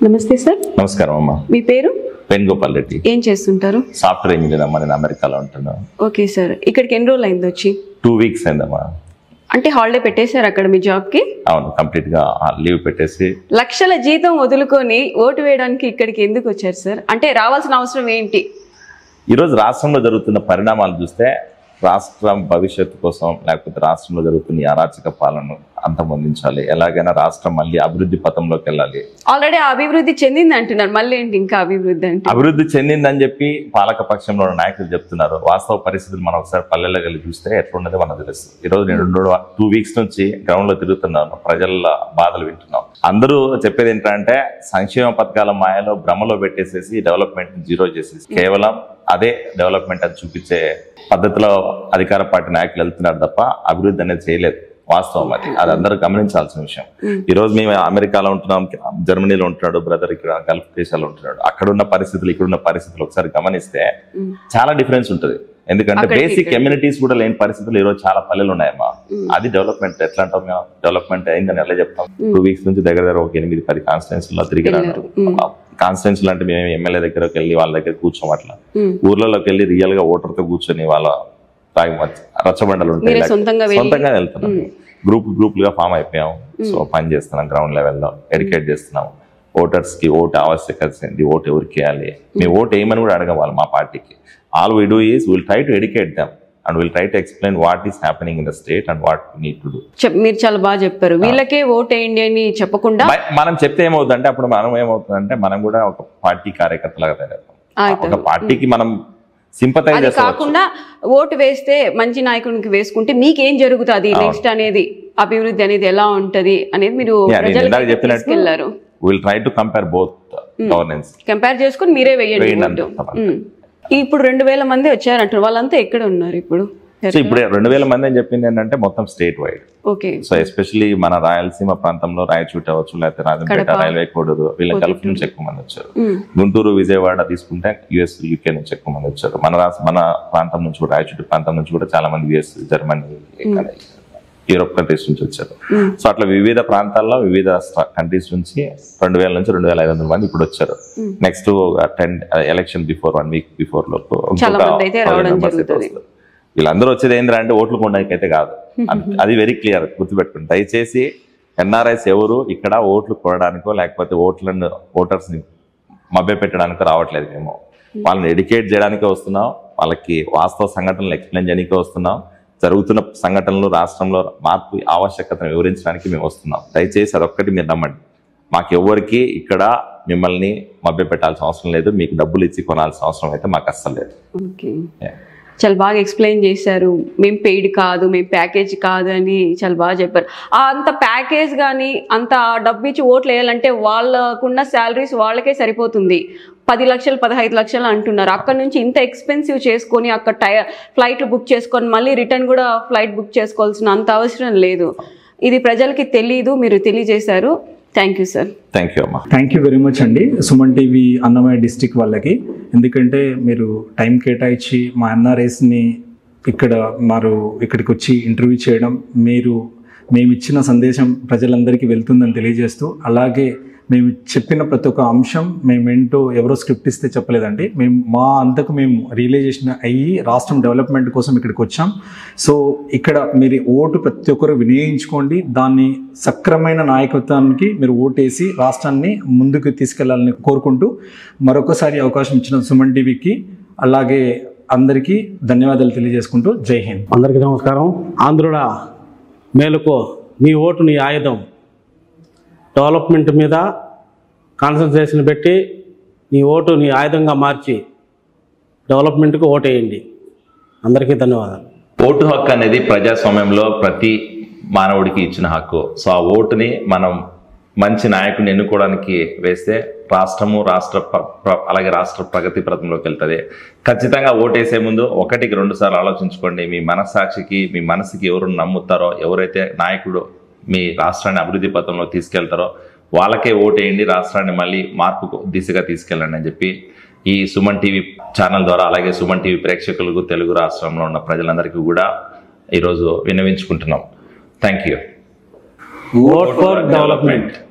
నమస్తే సార్. నమస్కారం అమ్మా. మీ పేరు? వేణుగోపాల్ రెడ్డి. ఏం చేస్తుంటారు? సాఫ్ట్వేర్ ఇంజనీర్ అమ్మా. నేను అమెరికాలో ఉంటున్నాను. Okay sir. ఇక్కడికి ఎన్ని రోజులు అయింది వచ్చి? 2 వీక్స్ అయిందమ్మా. అంటే హాలిడే పెట్టేశారు అక్కడ మీ జాబ్ కి? అవును, కంప్లీట్ గా లీవ్ పెట్టేసి. లక్షల జీతం వదులుకొని ఓటు వేయడానికి ఇక్కడికి ఎందుకు వచ్చారు సార్? అంటే రావాల్సిన అవసరం ఏంటి? ఈరోజు రాష్ట్రంలో జరుగుతున్న పరిణామాలు చూస్తే రాష్ట్రం భవిష్యత్తు కోసం, లేకపోతే రాష్ట్రంలో జరుగుతున్న ఈ అరాచక పాలన అంతమొందించాలి, ఎలాగైనా రాష్ట్రం మళ్ళీ అభివృద్ధి పథంలోకి వెళ్ళాలి. ఆల్రెడీ అభివృద్ధి చెందింది అంటున్నారు, మళ్ళీ ఏంటి ఇంకా అభివృద్ధి అంటే? అభివృద్ధి చెందిందని చెప్పి పాలక పక్షంలో ఉన్న నాయకులు చెప్తున్నారు. వాస్తవ పరిస్థితులు మనం ఒకసారి పల్లెల్లో వెళ్ళి చూస్తే ఎట్లున్నదో మనకు తెలుసు. ఈరోజు నేను 2 వీక్స్ నుంచి గ్రౌండ్ లో తిరుగుతున్నాను, ప్రజల బాధలు వింటున్నాం. అందరూ చెప్పేది ఏంటంటే సంక్షేమ పథకాల మాయలో భ్రమలో పెట్టేసేసి డెవలప్మెంట్ జీరో చేసేసి కేవలం అదే డెవలప్మెంట్ అని చూపించే పద్ధతిలో అధికార పార్టీ నాయకులు వెళ్తున్నారు తప్ప అభివృద్ధి అనేది చేయలేదు. వాస్తవం అది అందరూ గమనించాల్సిన విషయం. ఈ రోజు మేము అమెరికాలో ఉంటున్నాం, జర్మనీలో ఉంటున్నాడు బ్రదర్, ఇక్కడ గల్ఫ్ దేశాల్లో ఉంటున్నాడు. అక్కడున్న పరిస్థితులు ఇక్కడున్న పరిస్థితులు ఒకసారి గమనిస్తే చాలా డిఫరెన్స్ ఉంటుంది. ఎందుకంటే బేసిక్ కమ్యూనిటీస్ కూడా లేని పరిస్థితులు ఈ రోజు చాలా పల్లెలు ఉన్నాయమ్మా. అది డెవలప్మెంట్ ఎట్లా అంటాం మేము? డెవలప్మెంట్ అయిందని ఎలా చెప్తాం? 2 వీక్స్ నుంచి దగ్గర ఒక 8-10 కాన్స్టిట్యున్సీలో తిరిగినారు. కాన్స్టిట్యున్సీలు అంటే మేము ఎమ్మెల్యే దగ్గరకు వెళ్ళి వాళ్ళ దగ్గర కూర్చోం, అట్లా ఊర్లలోకి వెళ్ళి రియల్ గా ఓటర్ తో కూర్చొని వాళ్ళ రచ్చబండలు ఉంటాయి, సొంతంగా వెళ్తున్నాం. గ్రూపులుగా ఫామ్ అయిపోయాం. సో పని చేస్తున్నాం, గ్రౌండ్ లెవెల్లో ఎడ్యుకేట్ చేస్తున్నాం. ఓటర్స్ కి ఓటు ఆవశ్యకత ఏంటి, ఓటు ఎవరికి వేయాలి, మీ ఓటు వేయమని కూడా అడగవాలి మా పార్టీకి. All we do is will try to educate them and we'll try to explain what is happening in the state and what we need to do. మీరు చాలా బాగా చెప్పారు. వీళ్ళకే ఓట్ వేయండి అని చెప్పకుండా మనం చెప్తే ఏమవుతుందంటే అప్పుడు మనం ఏమవుతుందంటే మనం కూడా ఒక పార్టీ కార్యకర్తలాగా తయారవుతాం. ఒక పార్టీకి మనం సింపథైజ్ కాకుండా ఓటు వేస్తే మంచి నాయకునికి వేసుకుంటే మీకేం జరుగుతుంది నెక్స్ట్ అనేది, అభివృద్ధి అనేది ఎలా ఉంటది అనేది మీరు చెప్పినట్టు will try to compare both governance, compare చేసుకుని మీరే వేయండి. ఇప్పుడు 2000 మంది వచ్చారంటారు, వాళ్ళంతా ఎక్కడ ఉన్నారు ఇప్పుడు? సో ఇప్పుడు 2000 మంది అని చెప్పింది ఏంటంటే మొత్తం state wide. Okay. So especially మన రాయలసీమ ప్రాంతంలో రాయచూట అవచ్చు, లేకపోతే రాజంపేట, రైల్వే కోడూరు, వీళ్ళ గల్ఫ్ నుంచి ఎక్కువ మంది వచ్చారు. గుంటూరు, విజయవాడ తీసుకుంటే యుఎస్, యూకే నుంచి ఎక్కువ మంది వచ్చారు. మన ప్రాంతం నుంచి కూడా, రాయచూట ప్రాంతం నుంచి కూడా చాలా మంది యుఎస్, జర్మనీ, యూరోప్ కంట్రీస్ నుంచి వచ్చారు. సో అట్లా వివిధ ప్రాంతాల్లో వివిధ కంట్రీస్ నుంచి 2000 నుంచి 2500 మంది ఇప్పుడు వచ్చారు. Next 10 election before 1 week before లోపు వీళ్ళందరూ వచ్చేది ఏంటంటే ఓట్లు కొనడానికి అయితే కాదు. అది వెరీ క్లియర్, గుర్తుపెట్టుకోండి. దయచేసి ఎన్ఆర్ఐస్ ఎవరు ఇక్కడ ఓట్లు కొనడానికో లేకపోతే ఓటర్స్ ని మభ్య పెట్టడానికో రావట్లేదు. మేము వాళ్ళని ఎడ్యుకేట్ చేయడానికే వస్తున్నాం, వాళ్ళకి వాస్తవ సంఘటనలు ఎక్స్ప్లెయిన్ చేయడానికే వస్తున్నాం. జరుగుతున్న సంఘటనలు, రాష్ట్రంలో మార్పు ఆవశ్యకతను వివరించడానికి మేము వస్తున్నాం. దయచేసి అదొక్కటి మీరు నమ్మండి. మాకు ఎవరికి ఇక్కడ మిమ్మల్ని మభ్య పెట్టాల్సిన అవసరం లేదు, మీకు డబ్బులు ఇచ్చి కొనాల్సిన అవసరం అయితే మాకు అస్సలు లేదు. చాలా బాగా ఎక్స్ప్లెయిన్ చేశారు. మేము పెయిడ్ కాదు, మేము ప్యాకేజ్ కాదు అని చాలా బాగా చెప్పారు. అంత ప్యాకేజ్ కానీ అంత డబ్బు ఇచ్చి ఓట్లు వేయాలంటే వాళ్ళకున్న శాలరీస్ వాళ్ళకే సరిపోతుంది. 10 లక్షలు 15 లక్షలు అంటున్నారు. అక్కడ నుంచి ఇంత ఎక్స్పెన్సివ్ చేసుకొని అక్కడ ఫ్లైట్లు బుక్ చేసుకొని మళ్ళీ రిటర్న్ కూడా ఫ్లైట్ బుక్ చేసుకోవాల్సిన అంత అవసరం లేదు. ఇది ప్రజలకి తెలీదు, మీరు తెలియజేశారు. Thank you sir. Thank you అమ్మా. థ్యాంక్ యూ వెరీ మచ్ అండి సుమన్ టీవీ అన్నమయ్య డిస్ట్రిక్ట్ వాళ్ళకి. ఎందుకంటే మీరు టైం కేటాయించి మా ఎన్ఆర్ఐస్ని ఇక్కడికి వచ్చి ఇంటర్వ్యూ చేయడం, మేము ఇచ్చిన సందేశం ప్రజలందరికీ వెళ్తుందని తెలియజేస్తూ, అలాగే మేము చెప్పిన ప్రతి ఒక్క అంశం మేమేంటో ఎవరో స్క్రిప్ట్ ఇస్తే చెప్పలేదండి. మా అంతకు మేము రియలైజేషన్ అయ్యి రాష్ట్రం డెవలప్మెంట్ కోసం ఇక్కడికి వచ్చాం. సో ఇక్కడ మీరు ఓటు ప్రతి ఒక్కరు వినియోగించుకోండి. దాన్ని సక్రమైన నాయకత్వానికి మీరు ఓటేసి రాష్ట్రాన్ని ముందుకు తీసుకెళ్లాలని కోరుకుంటూ మరొకసారి అవకాశం ఇచ్చిన సుమన్ టీవీకి అలాగే అందరికీ ధన్యవాదాలు తెలియజేసుకుంటూ జై హింద్. అందరికీ నమస్కారం. ఆంధ్రుడా మేలుకో, నీ ఓటు నీ ఆయుధం. డెవలప్మెంట్ మీద కాన్సన్ట్రేషన్ పెట్టి నీ ఓటు నీ ఆయుధంగా మార్చి డెవలప్మెంట్కి ఓటేయండి. అందరికీ ధన్యవాదాలు. ఓటు హక్కు అనేది ప్రజాస్వామ్యంలో ప్రతి మానవుడికి ఇచ్చిన హక్కు. సో ఆ ఓటుని మనం మంచి నాయకుడిని ఎన్నుకోవడానికి వేస్తే రాష్ట్రము అలాగే రాష్ట్ర ప్రగతి పథంలోకి వెళ్తుంది. ఖచ్చితంగా ఓటేసే ముందు 1-2 సార్లు ఆలోచించుకోండి. మీ మనస్సాక్షికి, మీ మనసుకి ఎవరు నమ్ముతారో, ఎవరైతే నాయకుడు మీ రాష్ట్రాన్ని అభివృద్ధి పథంలో తీసుకెళ్తారో వాళ్ళకే ఓటేయండి. రాష్ట్రాన్ని మళ్ళీ మార్పు దిశగా తీసుకెళ్ళండి అని చెప్పి ఈ సుమన్ టీవీ ఛానల్ ద్వారా, అలాగే సుమన్ టీవీ ప్రేక్షకులకు, తెలుగు రాష్ట్రంలో ఉన్న ప్రజలందరికీ కూడా ఈరోజు విన్నవించుకుంటున్నాం. Thank you. Vote for development.